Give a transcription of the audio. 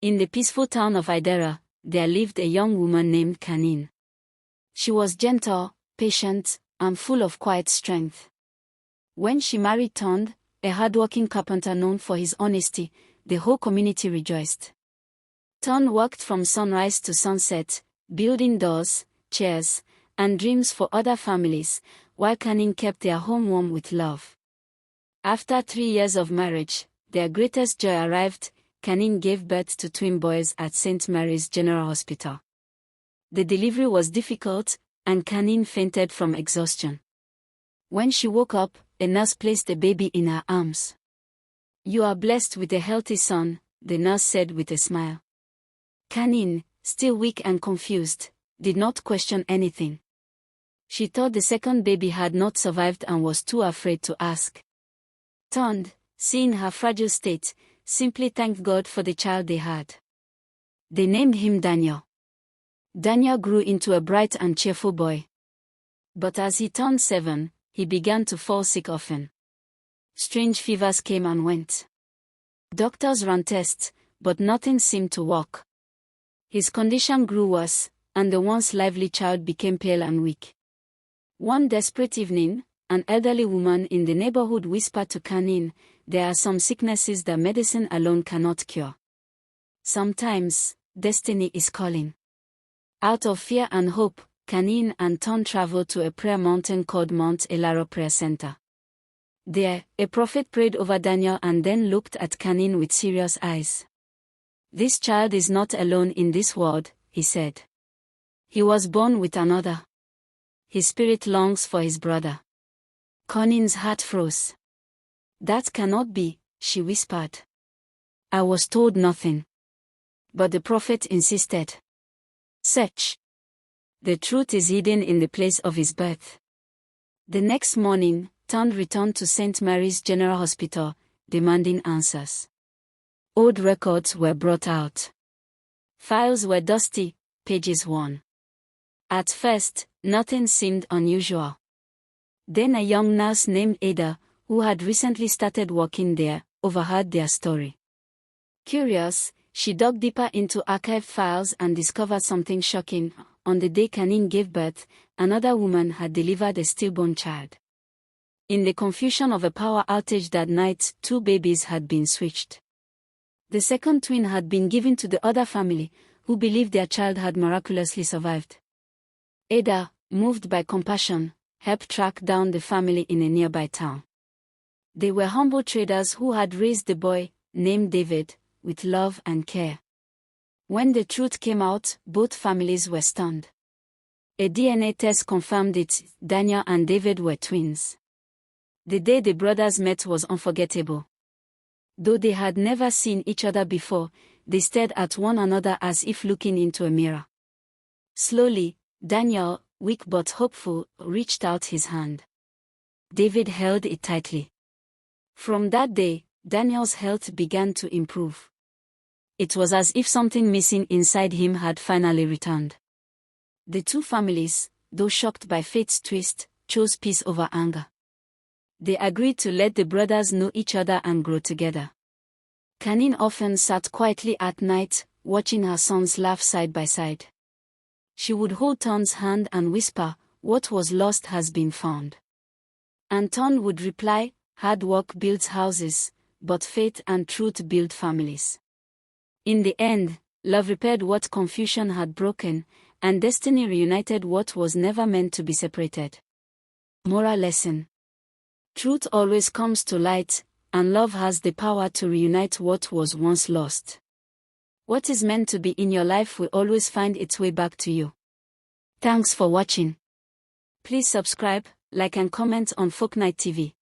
In the peaceful town of Idera, there lived a young woman named Kanin. She was gentle, patient, and full of quiet strength. When she married Tond, a hardworking carpenter known for his honesty, the whole community rejoiced. Tond worked from sunrise to sunset, building doors, chairs, and dreams for other families, while Kanin kept their home warm with love. After 3 years of marriage, their greatest joy arrived. Kanin gave birth to twin boys at St. Mary's General Hospital. The delivery was difficult, and Kanin fainted from exhaustion. When she woke up, a nurse placed the baby in her arms. "You are blessed with a healthy son," the nurse said with a smile. Kanin, still weak and confused, did not question anything. She thought the second baby had not survived and was too afraid to ask. Tond, seeing her fragile state, simply thanked God for the child they had. They named him Daniel. Daniel grew into a bright and cheerful boy. But as he turned 7, he began to fall sick often. Strange fevers came and went. Doctors ran tests, but nothing seemed to work. His condition grew worse, and the once lively child became pale and weak. One desperate evening, an elderly woman in the neighborhood whispered to Kanin, "There are some sicknesses that medicine alone cannot cure. Sometimes, destiny is calling." Out of fear and hope, Kanin and Tond traveled to a prayer mountain called Mount Elaro Prayer Center. There, a prophet prayed over Daniel and then looked at Kanin with serious eyes. "This child is not alone in this world," he said. "He was born with another. His spirit longs for his brother." Kanin's heart froze. "That cannot be," she whispered. "I was told nothing." But the prophet insisted. "Search. The truth is hidden in the place of his birth." The next morning, Tond returned to St. Mary's General Hospital, demanding answers. Old records were brought out. Files were dusty, pages worn. At first, nothing seemed unusual. Then a young nurse named Ada, who had recently started working there, overheard their story. Curious, she dug deeper into archived files and discovered something shocking. On the day Kanin gave birth, another woman had delivered a stillborn child. In the confusion of a power outage that night, 2 babies had been switched. The second twin had been given to the other family, who believed their child had miraculously survived. Ada, moved by compassion, helped track down the family in a nearby town. They were humble traders who had raised the boy, named David, with love and care. When the truth came out, both families were stunned. A DNA test confirmed it. Daniel and David were twins. The day the brothers met was unforgettable. Though they had never seen each other before, they stared at one another as if looking into a mirror. Slowly, Daniel, weak but hopeful, reached out his hand. David held it tightly. From that day, Daniel's health began to improve. It was as if something missing inside him had finally returned. The 2 families, though shocked by fate's twist, chose peace over anger. They agreed to let the brothers know each other and grow together. Kanin often sat quietly at night, watching her sons laugh side by side. She would hold Tond's hand and whisper, "What was lost has been found." And Tond would reply, "Hard work builds houses, but faith and truth build families." In the end, love repaired what confusion had broken, and destiny reunited what was never meant to be separated. Moral lesson: truth always comes to light, and love has the power to reunite what was once lost. What is meant to be in your life will always find its way back to you. Thanks for watching. Please subscribe, like and comment on Folk Night TV.